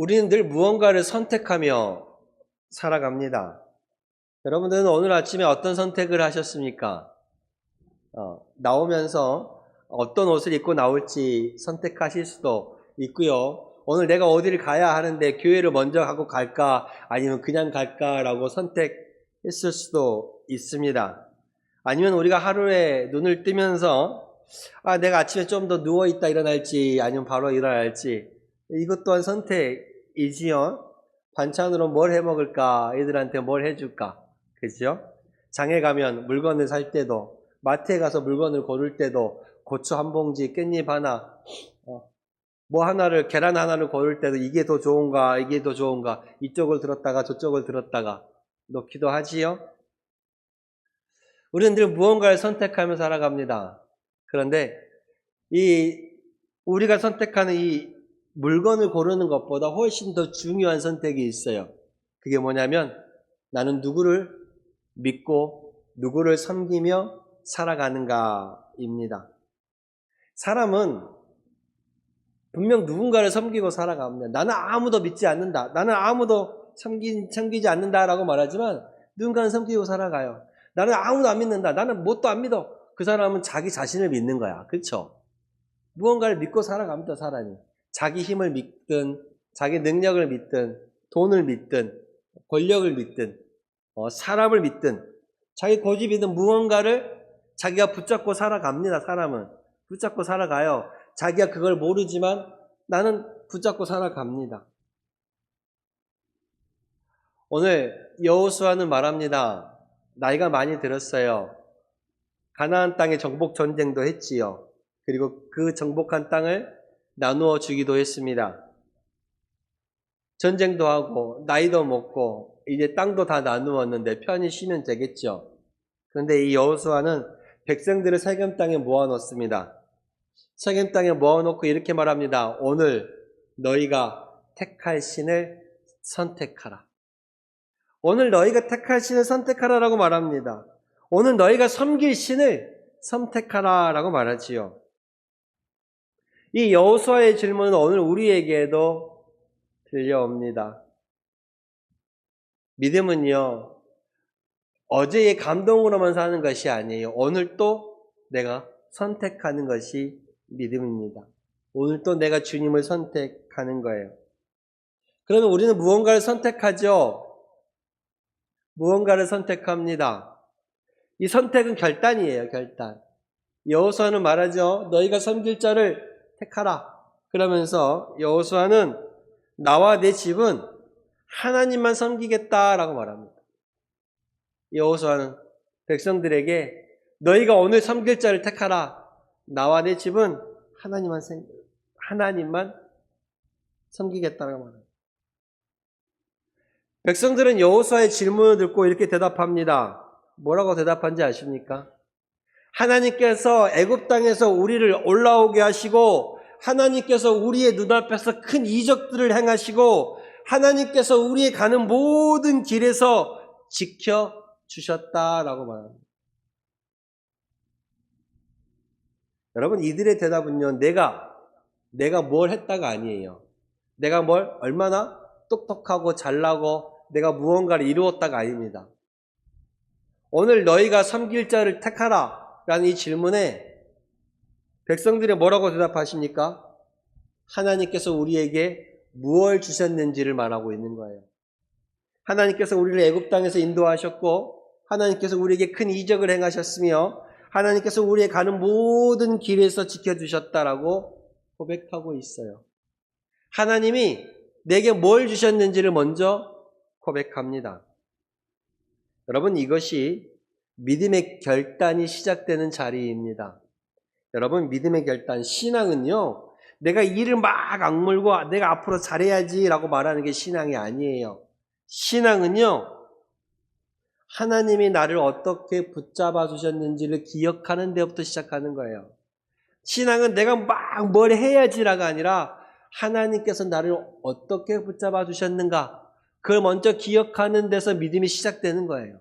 우리는 늘 무언가를 선택하며 살아갑니다. 여러분들은 오늘 아침에 어떤 선택을 하셨습니까? 나오면서 어떤 옷을 입고 나올지 선택하실 수도 있고요. 오늘 내가 어디를 가야 하는데 교회를 먼저 하고 갈까 아니면 그냥 갈까라고 선택했을 수도 있습니다. 아니면 우리가 하루에 눈을 뜨면서 내가 아침에 좀 더 누워있다 일어날지 아니면 바로 일어날지, 이것 또한 선택이지요. 반찬으로 뭘 해먹을까, 애들한테 뭘 해줄까, 그죠? 장에 가면 물건을 살 때도, 마트에 가서 물건을 고를 때도 고추 한 봉지, 깻잎 하나, 뭐 하나를, 계란 하나를 고를 때도 이게 더 좋은가 이게 더 좋은가, 이쪽을 들었다가 저쪽을 들었다가 놓기도 하지요. 우리는 늘 무언가를 선택하며 살아갑니다. 그런데 우리가 선택하는 이 물건을 고르는 것보다 훨씬 더 중요한 선택이 있어요. 그게 뭐냐면, 나는 누구를 믿고 누구를 섬기며 살아가는가입니다. 사람은 분명 누군가를 섬기고 살아갑니다. 나는 아무도 믿지 않는다, 나는 아무도 섬기지 않는다라고 말하지만 누군가는 섬기고 살아가요. 나는 아무도 안 믿는다, 나는 뭣도 안 믿어. 그 사람은 자기 자신을 믿는 거야. 그렇죠? 무언가를 믿고 살아갑니다. 사람이 자기 힘을 믿든 자기 능력을 믿든 돈을 믿든 권력을 믿든 사람을 믿든 자기 고집이든 무언가를 자기가 붙잡고 살아갑니다. 사람은 붙잡고 살아가요. 자기가 그걸 모르지만 나는 붙잡고 살아갑니다. 오늘 여호수아는 말합니다. 나이가 많이 들었어요. 가나안 땅에 정복 전쟁도 했지요. 그리고 그 정복한 땅을 나누어 주기도 했습니다. 전쟁도 하고 나이도 먹고 이제 땅도 다 나누었는데 편히 쉬면 되겠죠. 그런데 이 여호수아는 백성들을 세겜 땅에 모아놓습니다. 세겜 땅에 모아놓고 이렇게 말합니다. 오늘 너희가 택할 신을 선택하라. 오늘 너희가 택할 신을 선택하라라고 말합니다. 오늘 너희가 섬길 신을 선택하라라고 말하지요. 이 여호수아의 질문은 오늘 우리에게도 들려옵니다. 믿음은요, 어제의 감동으로만 사는 것이 아니에요. 오늘 또 내가 선택하는 것이 믿음입니다. 오늘 또 내가 주님을 선택하는 거예요. 그러면 우리는 무언가를 선택하죠. 무언가를 선택합니다. 이 선택은 결단이에요. 결단. 여호수아는 말하죠. 너희가 섬길 자를 택하라. 그러면서 여호수아는 나와 내 집은 하나님만 섬기겠다라고 말합니다. 여호수아는 백성들에게 너희가 오늘 섬길 자를 택하라. 나와 내 집은 하나님만 섬기겠다라고 말합니다. 백성들은 여호수아의 질문을 듣고 이렇게 대답합니다. 뭐라고 대답한지 아십니까? 하나님께서 애굽 땅에서 우리를 올라오게 하시고, 하나님께서 우리의 눈앞에서 큰 이적들을 행하시고, 하나님께서 우리의 가는 모든 길에서 지켜주셨다라고 말합니다. 여러분, 이들의 대답은요, 내가 뭘 했다가 아니에요. 내가 뭘 얼마나 똑똑하고 잘나고 내가 무언가를 이루었다가 아닙니다. 오늘 너희가 섬길 자를 택하라 라는 이 질문에 백성들이 뭐라고 대답하십니까? 하나님께서 우리에게 무엇을 주셨는지를 말하고 있는 거예요. 하나님께서 우리를 애굽 땅에서 인도하셨고, 하나님께서 우리에게 큰 이적을 행하셨으며, 하나님께서 우리의 가는 모든 길에서 지켜주셨다라고 고백하고 있어요. 하나님이 내게 뭘 주셨는지를 먼저 고백합니다. 여러분, 이것이 믿음의 결단이 시작되는 자리입니다. 여러분, 믿음의 결단, 신앙은요, 내가 이를 막 악물고 내가 앞으로 잘해야지라고 말하는 게 신앙이 아니에요. 신앙은요, 하나님이 나를 어떻게 붙잡아 주셨는지를 기억하는 데부터 시작하는 거예요. 신앙은 내가 막 뭘 해야지라가 아니라 하나님께서 나를 어떻게 붙잡아 주셨는가, 그걸 먼저 기억하는 데서 믿음이 시작되는 거예요.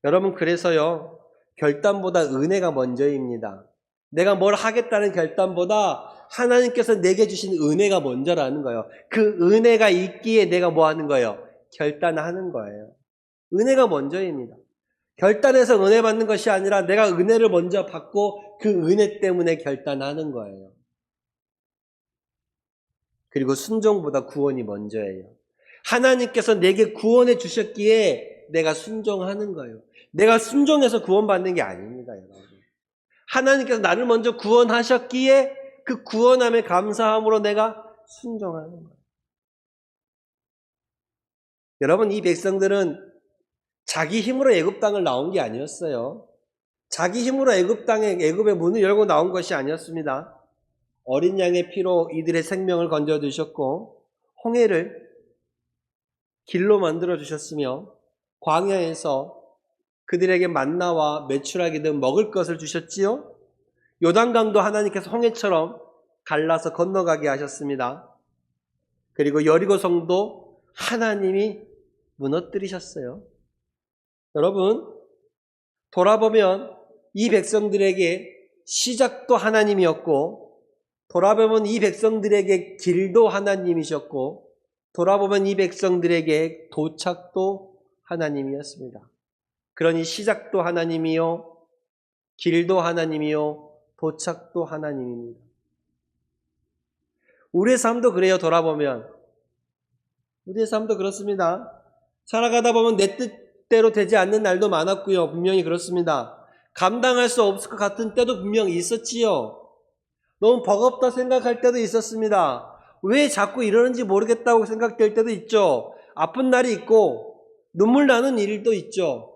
여러분, 그래서요, 결단보다 은혜가 먼저입니다. 내가 뭘 하겠다는 결단보다 하나님께서 내게 주신 은혜가 먼저라는 거예요. 그 은혜가 있기에 내가 뭐 하는 거예요? 결단하는 거예요. 은혜가 먼저입니다. 결단해서 은혜 받는 것이 아니라 내가 은혜를 먼저 받고 그 은혜 때문에 결단하는 거예요. 그리고 순종보다 구원이 먼저예요. 하나님께서 내게 구원해 주셨기에 내가 순종하는 거예요. 내가 순종해서 구원받는 게 아닙니다, 여러분. 하나님께서 나를 먼저 구원하셨기에 그 구원함에 감사함으로 내가 순종하는 거예요. 여러분, 이 백성들은 자기 힘으로 애굽 땅을 나온 게 아니었어요. 자기 힘으로 애굽의 문을 열고 나온 것이 아니었습니다. 어린 양의 피로 이들의 생명을 건져 주셨고 홍해를 길로 만들어 주셨으며 광야에서 그들에게 만나와 메추라기 등 먹을 것을 주셨지요. 요단강도 하나님께서 홍해처럼 갈라서 건너가게 하셨습니다. 그리고 여리고성도 하나님이 무너뜨리셨어요. 여러분, 돌아보면 이 백성들에게 시작도 하나님이었고, 돌아보면 이 백성들에게 길도 하나님이셨고, 돌아보면 이 백성들에게 도착도 하나님이었습니다. 그러니 시작도 하나님이요, 길도 하나님이요, 도착도 하나님입니다. 우리의 삶도 그래요. 돌아보면 우리의 삶도 그렇습니다. 살아가다 보면 내 뜻대로 되지 않는 날도 많았고요. 분명히 그렇습니다. 감당할 수 없을 것 같은 때도 분명히 있었지요. 너무 버겁다 생각할 때도 있었습니다. 왜 자꾸 이러는지 모르겠다고 생각될 때도 있죠. 아픈 날이 있고 눈물 나는 일도 있죠.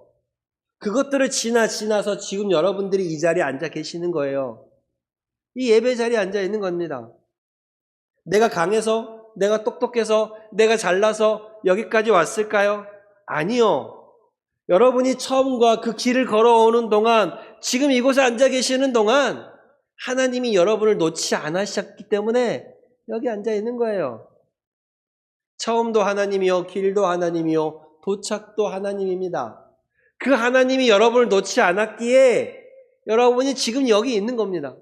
그것들을 지나서 지금 여러분들이 이 자리에 앉아 계시는 거예요. 이 예배 자리에 앉아 있는 겁니다. 내가 강해서, 내가 똑똑해서, 내가 잘나서 여기까지 왔을까요? 아니요. 여러분이 처음과 그 길을 걸어오는 동안, 지금 이곳에 앉아 계시는 동안 하나님이 여러분을 놓지 않으셨기 때문에 여기 앉아 있는 거예요. 처음도 하나님이요, 길도 하나님이요, 도착도 하나님입니다. 그 하나님이 여러분을 놓지 않았기에 여러분이 지금 여기 있는 겁니다.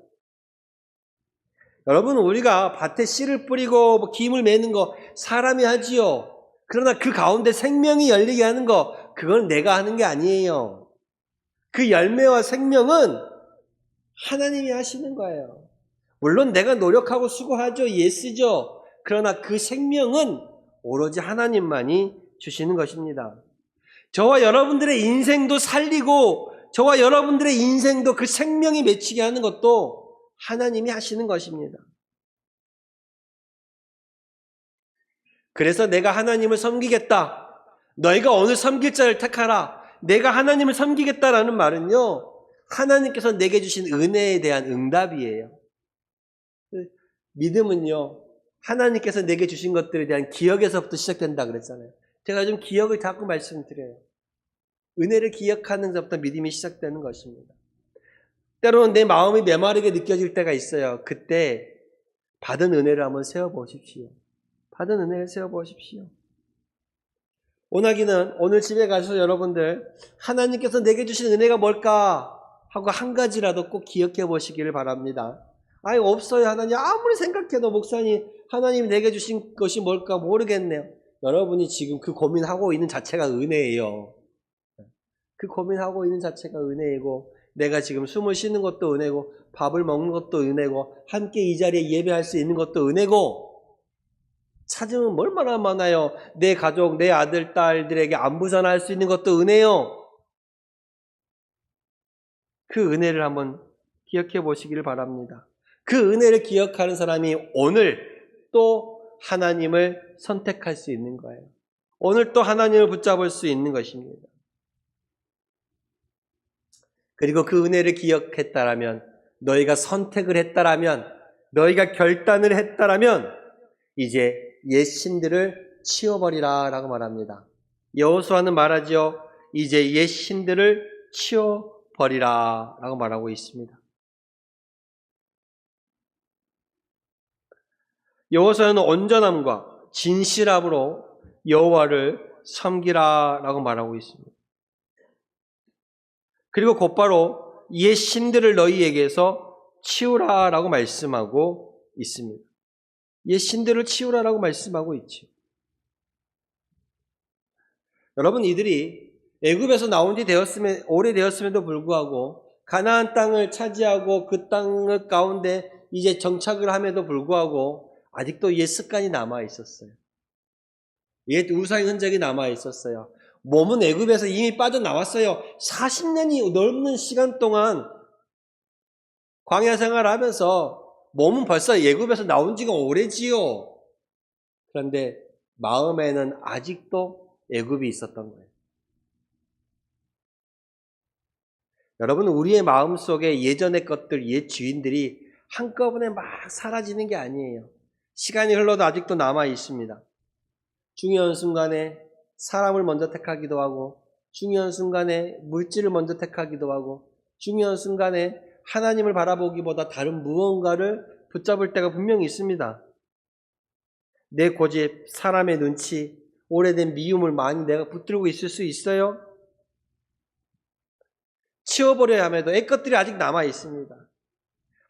여러분, 우리가 밭에 씨를 뿌리고 김을 매는 거 사람이 하지요. 그러나 그 가운데 생명이 열리게 하는 거, 그건 내가 하는 게 아니에요. 그 열매와 생명은 하나님이 하시는 거예요. 물론 내가 노력하고 수고하죠. 예쓰죠. 그러나 그 생명은 오로지 하나님만이 주시는 것입니다. 저와 여러분들의 인생도 살리고 저와 여러분들의 인생도 그 생명이 맺히게 하는 것도 하나님이 하시는 것입니다. 그래서 내가 하나님을 섬기겠다. 너희가 오늘 섬길 자를 택하라. 내가 하나님을 섬기겠다라는 말은요, 하나님께서 내게 주신 은혜에 대한 응답이에요. 믿음은요, 하나님께서 내게 주신 것들에 대한 기억에서부터 시작된다 그랬잖아요. 제가 좀 기억을 자꾸 말씀드려요. 은혜를 기억하는 것부터 믿음이 시작되는 것입니다. 때로는 내 마음이 메마르게 느껴질 때가 있어요. 그때 받은 은혜를 한번 세워보십시오. 받은 은혜를 세워보십시오. 오나기는 오늘 집에 가셔서 여러분들 하나님께서 내게 주신 은혜가 뭘까 하고 한 가지라도 꼭 기억해 보시기를 바랍니다. 아니, 없어요. 하나님 아무리 생각해도 목사님 하나님이 내게 주신 것이 뭘까 모르겠네요. 여러분이 지금 그 고민하고 있는 자체가 은혜예요. 그 고민하고 있는 자체가 은혜이고, 내가 지금 숨을 쉬는 것도 은혜고, 밥을 먹는 것도 은혜고, 함께 이 자리에 예배할 수 있는 것도 은혜고, 찾으면 얼마나 많아요. 내 가족, 내 아들, 딸들에게 안부 전할 수 있는 것도 은혜요. 그 은혜를 한번 기억해 보시기를 바랍니다. 그 은혜를 기억하는 사람이 오늘 또 하나님을 선택할 수 있는 거예요. 오늘 또 하나님을 붙잡을 수 있는 것입니다. 그리고 그 은혜를 기억했다라면, 너희가 선택을 했다라면, 너희가 결단을 했다라면 이제 옛 신들을 치워버리라 라고 말합니다. 여호수아는 말하죠. 이제 옛 신들을 치워버리라 라고 말하고 있습니다. 여호수아는 온전함과 진실함으로 여호와를 섬기라 라고 말하고 있습니다. 그리고 곧바로 옛 신들을 너희에게서 치우라 라고 말씀하고 있습니다. 옛 신들을 치우라라고 말씀하고 있죠. 여러분, 이들이 애굽에서 나온 지 오래되었음에도 불구하고 가나안 땅을 차지하고 그 땅 가운데 이제 정착을 함에도 불구하고 아직도 옛 습관이 남아 있었어요. 옛 우상의 흔적이 남아 있었어요. 몸은 애굽에서 이미 빠져나왔어요. 40년이 넘는 시간 동안 광야 생활을 하면서 몸은 벌써 애굽에서 나온 지가 오래지요. 그런데 마음에는 아직도 애굽이 있었던 거예요. 여러분, 우리의 마음속에 예전의 것들, 옛 주인들이 한꺼번에 막 사라지는 게 아니에요. 시간이 흘러도 아직도 남아 있습니다. 중요한 순간에 사람을 먼저 택하기도 하고, 중요한 순간에 물질을 먼저 택하기도 하고, 중요한 순간에 하나님을 바라보기보다 다른 무언가를 붙잡을 때가 분명히 있습니다. 내 고집, 사람의 눈치, 오래된 미움을 많이 내가 붙들고 있을 수 있어요. 치워버려야 함에도 애 것들이 아직 남아 있습니다.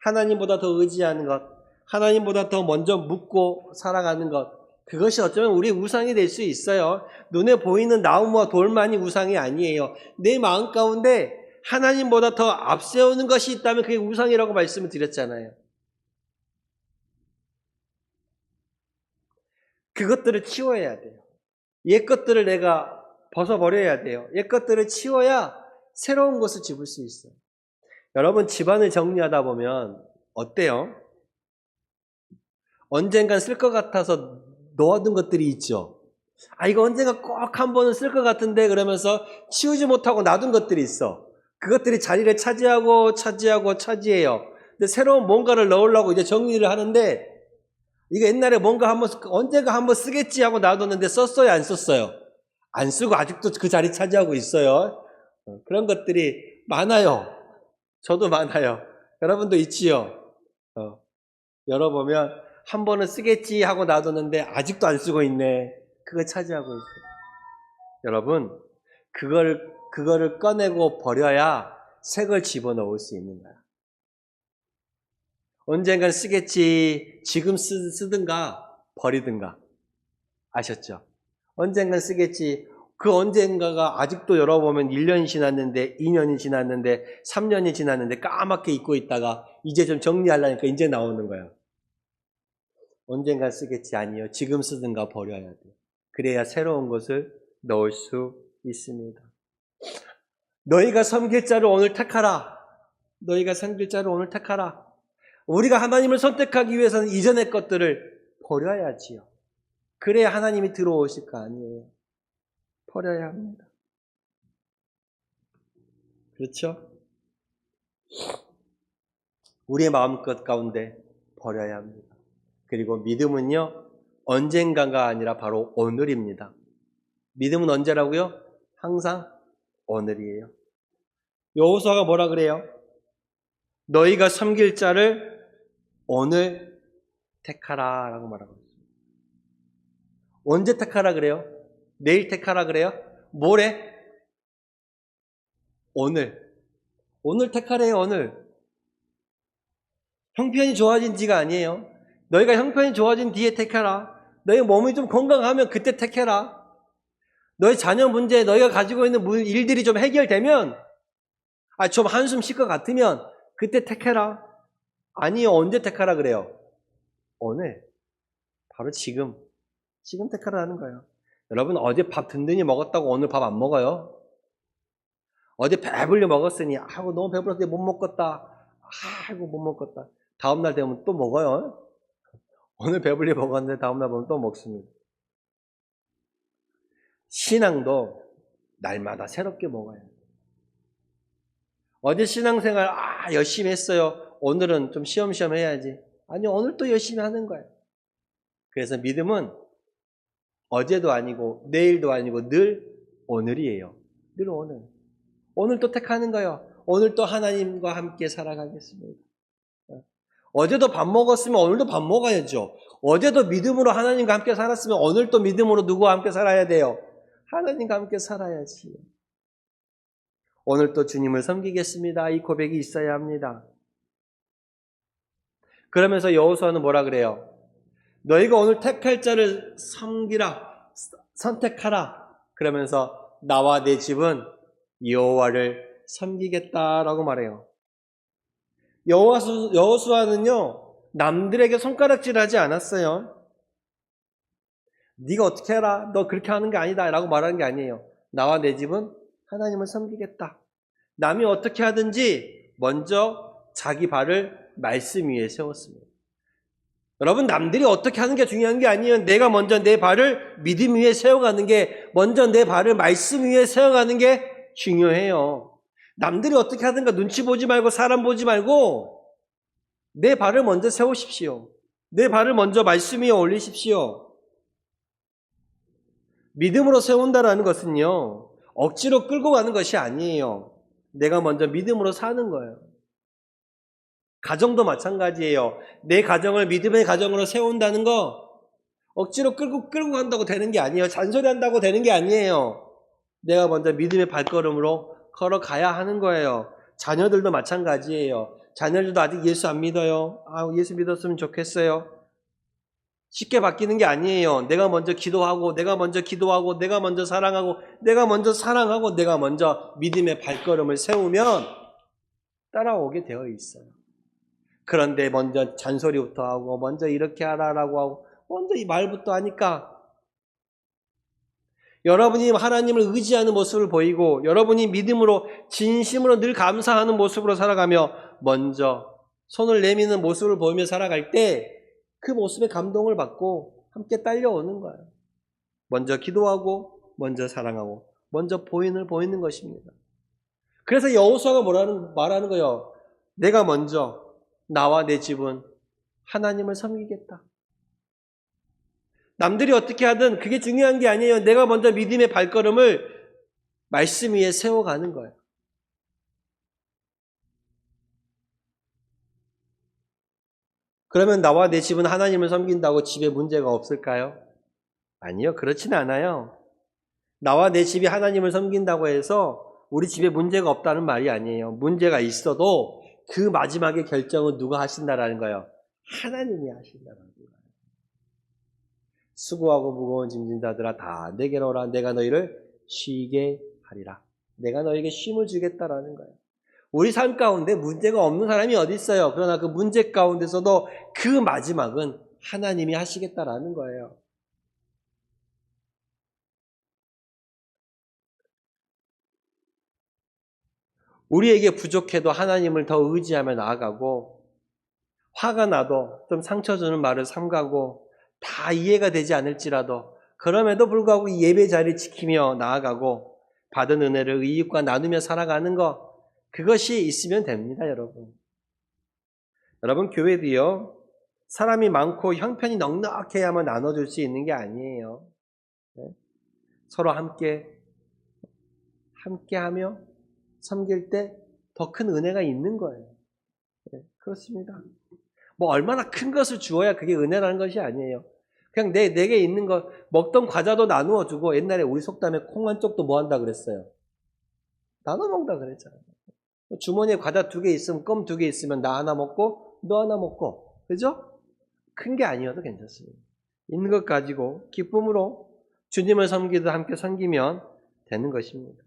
하나님보다 더 의지하는 것, 하나님보다 더 먼저 묻고 살아가는 것, 그것이 어쩌면 우리의 우상이 될 수 있어요. 눈에 보이는 나무와 돌만이 우상이 아니에요. 내 마음 가운데 하나님보다 더 앞세우는 것이 있다면 그게 우상이라고 말씀을 드렸잖아요. 그것들을 치워야 돼요. 옛 것들을 내가 벗어버려야 돼요. 옛 것들을 치워야 새로운 것을 집을 수 있어요. 여러분, 집안을 정리하다 보면 어때요? 언젠간 쓸 것 같아서 놓아둔 것들이 있죠. 이거 언젠가 꼭 한 번은 쓸 것 같은데 그러면서 치우지 못하고 놔둔 것들이 있어. 그것들이 자리를 차지해요. 근데 새로운 뭔가를 넣으려고 이제 정리를 하는데 이거 옛날에 언젠가 한번 쓰겠지 하고 놔뒀는데 썼어요, 안 썼어요? 안 쓰고 아직도 그 자리 차지하고 있어요. 그런 것들이 많아요. 저도 많아요. 여러분도 있지요? 열어보면 한 번은 쓰겠지 하고 놔뒀는데 아직도 안 쓰고 있네. 그걸 차지하고 있어요. 여러분, 그거를 꺼내고 버려야 새 걸 집어넣을 수 있는 거야. 언젠간 쓰겠지, 지금 쓰든가 버리든가. 아셨죠? 언젠간 쓰겠지, 그 언젠가가 아직도 열어보면 1년이 지났는데, 2년이 지났는데, 3년이 지났는데 까맣게 잊고 있다가 이제 좀 정리하려니까 이제 나오는 거야. 언젠간 쓰겠지, 아니요. 지금 쓰든가 버려야 돼. 그래야 새로운 것을 넣을 수 있습니다. 너희가 섬길 자를 오늘 택하라. 너희가 섬길 자를 오늘 택하라. 우리가 하나님을 선택하기 위해서는 이전의 것들을 버려야지요. 그래야 하나님이 들어오실 거 아니에요. 버려야 합니다. 그렇죠? 우리의 마음껏 가운데 버려야 합니다. 그리고 믿음은요, 언젠가가 아니라 바로 오늘입니다. 믿음은 언제라고요? 항상 오늘이에요. 여호수아가 뭐라 그래요? 너희가 섬길 자를 오늘 택하라 라고 말하고 있습니다. 언제 택하라 그래요? 내일 택하라 그래요? 모레? 오늘. 오늘 택하래요, 오늘. 형편이 좋아진 지가 아니에요. 너희가 형편이 좋아진 뒤에 택해라. 너희 몸이 좀 건강하면 그때 택해라. 너희 자녀 문제, 너희가 가지고 있는 일들이 좀 해결되면, 좀 한숨 쉴 것 같으면 그때 택해라. 아니요, 언제 택하라 그래요? 오늘. 바로 지금. 지금 택하라는 거예요. 여러분, 어제 밥 든든히 먹었다고 오늘 밥 안 먹어요? 어제 배불리 먹었으니, 너무 배불러서 못 먹겠다. 못 먹겠다. 다음날 되면 또 먹어요. 오늘 배불리 먹었는데 다음날 보면 또 먹습니다. 신앙도 날마다 새롭게 먹어요. 어제 신앙생활 열심히 했어요. 오늘은 좀 쉬엄쉬엄 해야지. 아니, 오늘 또 열심히 하는 거예요. 그래서 믿음은 어제도 아니고 내일도 아니고 늘 오늘이에요. 늘 오늘. 오늘 또 택하는 거예요. 오늘 또 하나님과 함께 살아가겠습니다. 어제도 밥 먹었으면 오늘도 밥 먹어야죠. 어제도 믿음으로 하나님과 함께 살았으면 오늘 또 믿음으로 누구와 함께 살아야 돼요? 하나님과 함께 살아야지. 오늘 또 주님을 섬기겠습니다. 이 고백이 있어야 합니다. 그러면서 여호수아는 뭐라 그래요? 너희가 오늘 택할 자를 섬기라, 선택하라. 그러면서 나와 내 집은 여호와를 섬기겠다라고 말해요. 여호수아는요, 남들에게 손가락질하지 않았어요. 네가 어떻게 해라, 너 그렇게 하는 게 아니다 라고 말하는 게 아니에요. 나와 내 집은 하나님을 섬기겠다. 남이 어떻게 하든지 먼저 자기 발을 말씀 위에 세웠습니다. 여러분, 남들이 어떻게 하는 게 중요한 게 아니에요. 내가 먼저 내 발을 믿음 위에 세워가는 게, 먼저 내 발을 말씀 위에 세워가는 게 중요해요. 남들이 어떻게 하든가 눈치 보지 말고 사람 보지 말고 내 발을 먼저 세우십시오. 내 발을 먼저 말씀 위에 올리십시오. 믿음으로 세운다라는 것은요, 억지로 끌고 가는 것이 아니에요. 내가 먼저 믿음으로 사는 거예요. 가정도 마찬가지예요. 내 가정을 믿음의 가정으로 세운다는 거 억지로 끌고 간다고 되는 게 아니에요. 잔소리한다고 되는 게 아니에요. 내가 먼저 믿음의 발걸음으로 걸어가야 하는 거예요. 자녀들도 마찬가지예요. 자녀들도 아직 예수 안 믿어요. 예수 믿었으면 좋겠어요. 쉽게 바뀌는 게 아니에요. 내가 먼저 기도하고, 내가 먼저 사랑하고, 내가 먼저 믿음의 발걸음을 세우면 따라오게 되어 있어요. 그런데 먼저 잔소리부터 하고, 먼저 이렇게 하라라고 하고, 먼저 이 말부터 하니까 여러분이 하나님을 의지하는 모습을 보이고, 여러분이 믿음으로 진심으로 늘 감사하는 모습으로 살아가며 먼저 손을 내미는 모습을 보이며 살아갈 때 그 모습에 감동을 받고 함께 딸려오는 거예요. 먼저 기도하고, 먼저 사랑하고, 먼저 보이는 것입니다. 그래서 여호수아가 말하는 거예요. 내가 먼저 나와 내 집은 하나님을 섬기겠다. 남들이 어떻게 하든 그게 중요한 게 아니에요. 내가 먼저 믿음의 발걸음을 말씀 위에 세워가는 거예요. 그러면 나와 내 집은 하나님을 섬긴다고 집에 문제가 없을까요? 아니요, 그렇지는 않아요. 나와 내 집이 하나님을 섬긴다고 해서 우리 집에 문제가 없다는 말이 아니에요. 문제가 있어도 그 마지막에 결정은 누가 하신다라는 거예요. 하나님이 하신다는 거예요. 수고하고 무거운 짐진 자들아 다 내게로 오라. 내가 너희를 쉬게 하리라. 내가 너에게 쉼을 주겠다라는 거예요. 우리 삶 가운데 문제가 없는 사람이 어디 있어요. 그러나 그 문제 가운데서도 그 마지막은 하나님이 하시겠다라는 거예요. 우리에게 부족해도 하나님을 더 의지하며 나아가고, 화가 나도 좀 상처 주는 말을 삼가고 다 이해가 되지 않을지라도 그럼에도 불구하고 예배 자리를 지키며 나아가고 받은 은혜를 이웃과 나누며 살아가는 것, 그것이 있으면 됩니다, 여러분. 여러분, 교회도요, 사람이 많고 형편이 넉넉해야만 나눠줄 수 있는 게 아니에요. 서로 함께하며 섬길 때 더 큰 은혜가 있는 거예요. 그렇습니다. 뭐 얼마나 큰 것을 주어야 그게 은혜라는 것이 아니에요. 그냥 내게 있는 거, 먹던 과자도 나누어 주고, 옛날에 우리 속담에 콩 한 쪽도 뭐 한다 그랬어요? 나눠 먹다 그랬잖아요. 주머니에 과자 2개 있으면, 껌 2개 있으면 나 하나 먹고 너 하나 먹고, 그죠? 큰 게 아니어도 괜찮습니다. 있는 것 가지고 기쁨으로 주님을 섬기듯 함께 섬기면 되는 것입니다.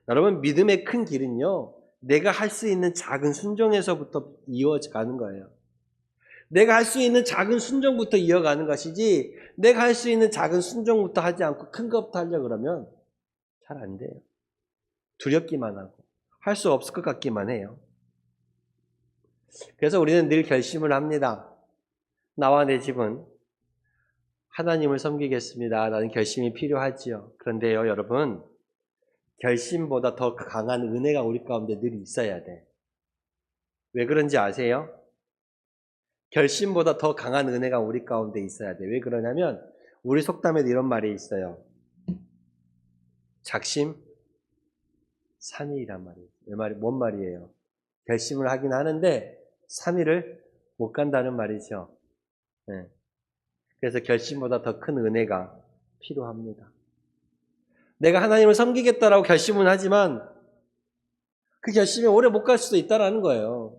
여러분, 믿음의 큰 길은요, 내가 할 수 있는 작은 순종에서부터 이어가는 거예요. 내가 할 수 있는 작은 순종부터 이어가는 것이지, 내가 할 수 있는 작은 순종부터 하지 않고 큰 것부터 하려고 그러면 잘 안 돼요. 두렵기만 하고 할 수 없을 것 같기만 해요. 그래서 우리는 늘 결심을 합니다. 나와 내 집은 하나님을 섬기겠습니다 라는 결심이 필요하지요. 그런데요, 여러분, 결심보다 더 강한 은혜가 우리 가운데 늘 있어야 돼. 왜 그런지 아세요? 결심보다 더 강한 은혜가 우리 가운데 있어야 돼. 왜 그러냐면 우리 속담에도 이런 말이 있어요. 작심 삼일이란 말이에요. 뭔 말이에요? 결심을 하긴 하는데 3일을 못 간다는 말이죠. 네. 그래서 결심보다 더 큰 은혜가 필요합니다. 내가 하나님을 섬기겠다라고 결심은 하지만 그 결심에 오래 못 갈 수도 있다는 거예요.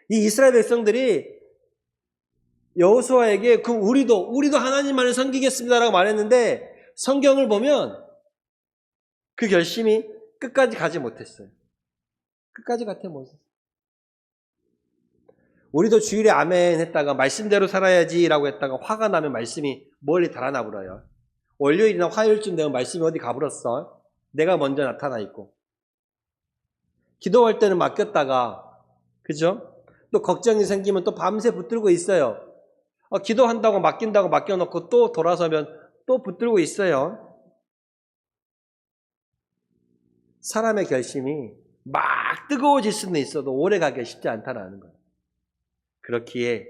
이 이스라엘 백성들이 여호수아에게 그 우리도 하나님만을 섬기겠습니다라고 말했는데 성경을 보면 그 결심이 끝까지 가지 못했어요. 끝까지 가지 못했어요. 우리도 주일에 아멘 했다가 말씀대로 살아야지라고 했다가 화가 나면 말씀이 멀리 달아나 버려요. 월요일이나 화요일쯤 되면 말씀이 어디 가버렸어. 내가 먼저 나타나 있고. 기도할 때는 맡겼다가 그죠? 또 걱정이 생기면 또 밤새 붙들고 있어요. 기도한다고 맡긴다고 맡겨놓고 또 돌아서면 또 붙들고 있어요. 사람의 결심이 막 뜨거워질 수는 있어도 오래가기가 쉽지 않다는 거예요. 그렇기에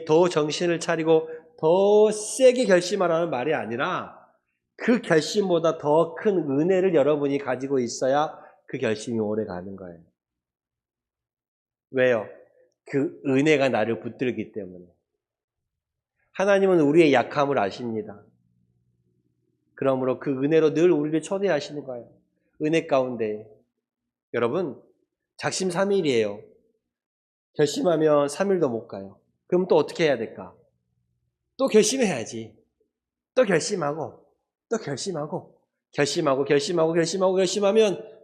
더 정신을 차리고 더 세게 결심하라는 말이 아니라 그 결심보다 더 큰 은혜를 여러분이 가지고 있어야 그 결심이 오래 가는 거예요. 왜요? 그 은혜가 나를 붙들기 때문에. 하나님은 우리의 약함을 아십니다. 그러므로 그 은혜로 늘 우리를 초대하시는 거예요. 은혜 가운데. 여러분, 작심삼일이에요. 결심하면 3일도 못 가요. 그럼 또 어떻게 해야 될까? 또 결심해야지. 또 결심하고, 또 결심하고, 결심하면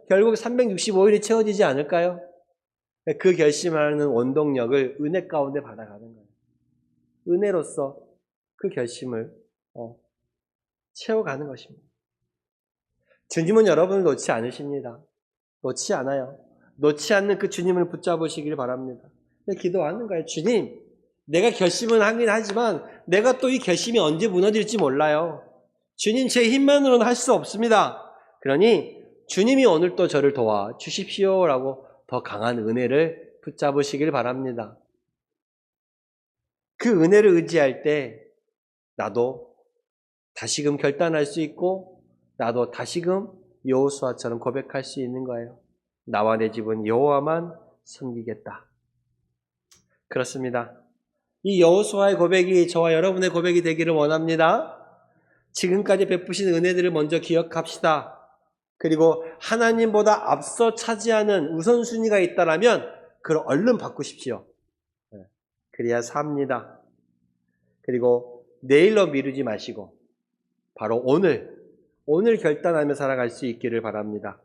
결국 365일이 채워지지 않을까요? 그 결심하는 원동력을 은혜 가운데 받아가는 거예요. 은혜로서 그 결심을 채워가는 것입니다. 주님은 여러분을 놓지 않으십니다. 놓지 않아요. 놓지 않는 그 주님을 붙잡으시길 바랍니다. 기도하는 거예요. 주님, 내가 결심은 하긴 하지만 내가 또 이 결심이 언제 무너질지 몰라요. 주님, 제 힘만으로는 할 수 없습니다. 그러니 주님이 오늘 또 저를 도와 주십시오라고 더 강한 은혜를 붙잡으시길 바랍니다. 그 은혜를 의지할 때 나도 다시금 결단할 수 있고 나도 다시금 여호수아처럼 고백할 수 있는 거예요. 나와 내 집은 여호와만 섬기겠다. 그렇습니다. 이 여호수아의 고백이 저와 여러분의 고백이 되기를 원합니다. 지금까지 베푸신 은혜들을 먼저 기억합시다. 그리고 하나님보다 앞서 차지하는 우선순위가 있다라면 그걸 얼른 바꾸십시오. 그래야 삽니다. 그리고 내일로 미루지 마시고 바로 오늘 결단하며 살아갈 수 있기를 바랍니다.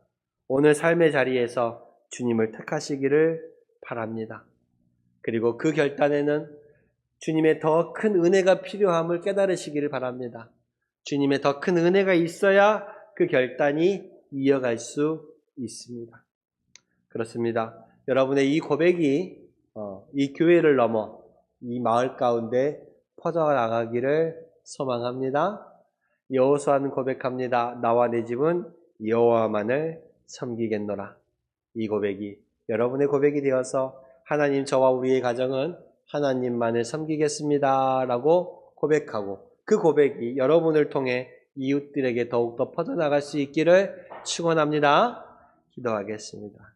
오늘 삶의 자리에서 주님을 택하시기를 바랍니다. 그리고 그 결단에는 주님의 더 큰 은혜가 필요함을 깨달으시기를 바랍니다. 주님의 더 큰 은혜가 있어야 그 결단이 이어갈 수 있습니다. 그렇습니다. 여러분의 이 고백이 이 교회를 넘어 이 마을 가운데 퍼져나가기를 소망합니다. 여호수아는 고백합니다. 나와 내 집은 여호와만을 섬기겠노라. 이 고백이 여러분의 고백이 되어서 하나님, 저와 우리의 가정은 하나님만을 섬기겠습니다 라고 고백하고 그 고백이 여러분을 통해 이웃들에게 더욱더 퍼져나갈 수 있기를 축원합니다. 기도하겠습니다.